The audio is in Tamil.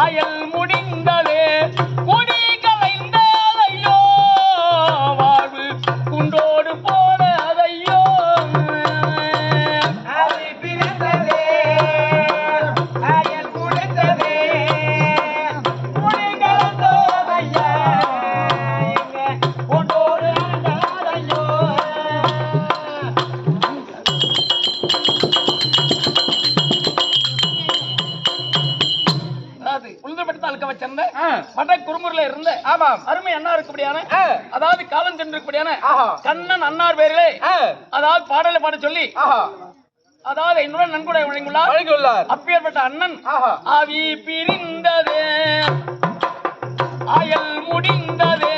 ஆயல் முடிந்ததே கொடி கலைந்ததையோ வாழ்வு குண்டோடு போனதையோ அது பிறந்ததே ஆயல் முடிந்ததே கொடி கலைந்ததையா கொண்டோடு ஆண்டாதையோ வட குறுமுறையில இருந்த அருமை அண்ணா இருக்கபடியான அதாவது காலம் சென்றிருக்கபடியான கண்ணன் அன்னார் பேரிலே அதாவது பாடலை பாட சொல்லி அதாவது என்னுடன் நன்கொடை வழங்கியுள்ளார். அப்பேற்பட்ட அண்ணன் ஆவி பிரிந்ததே ஆயல் முடிந்ததே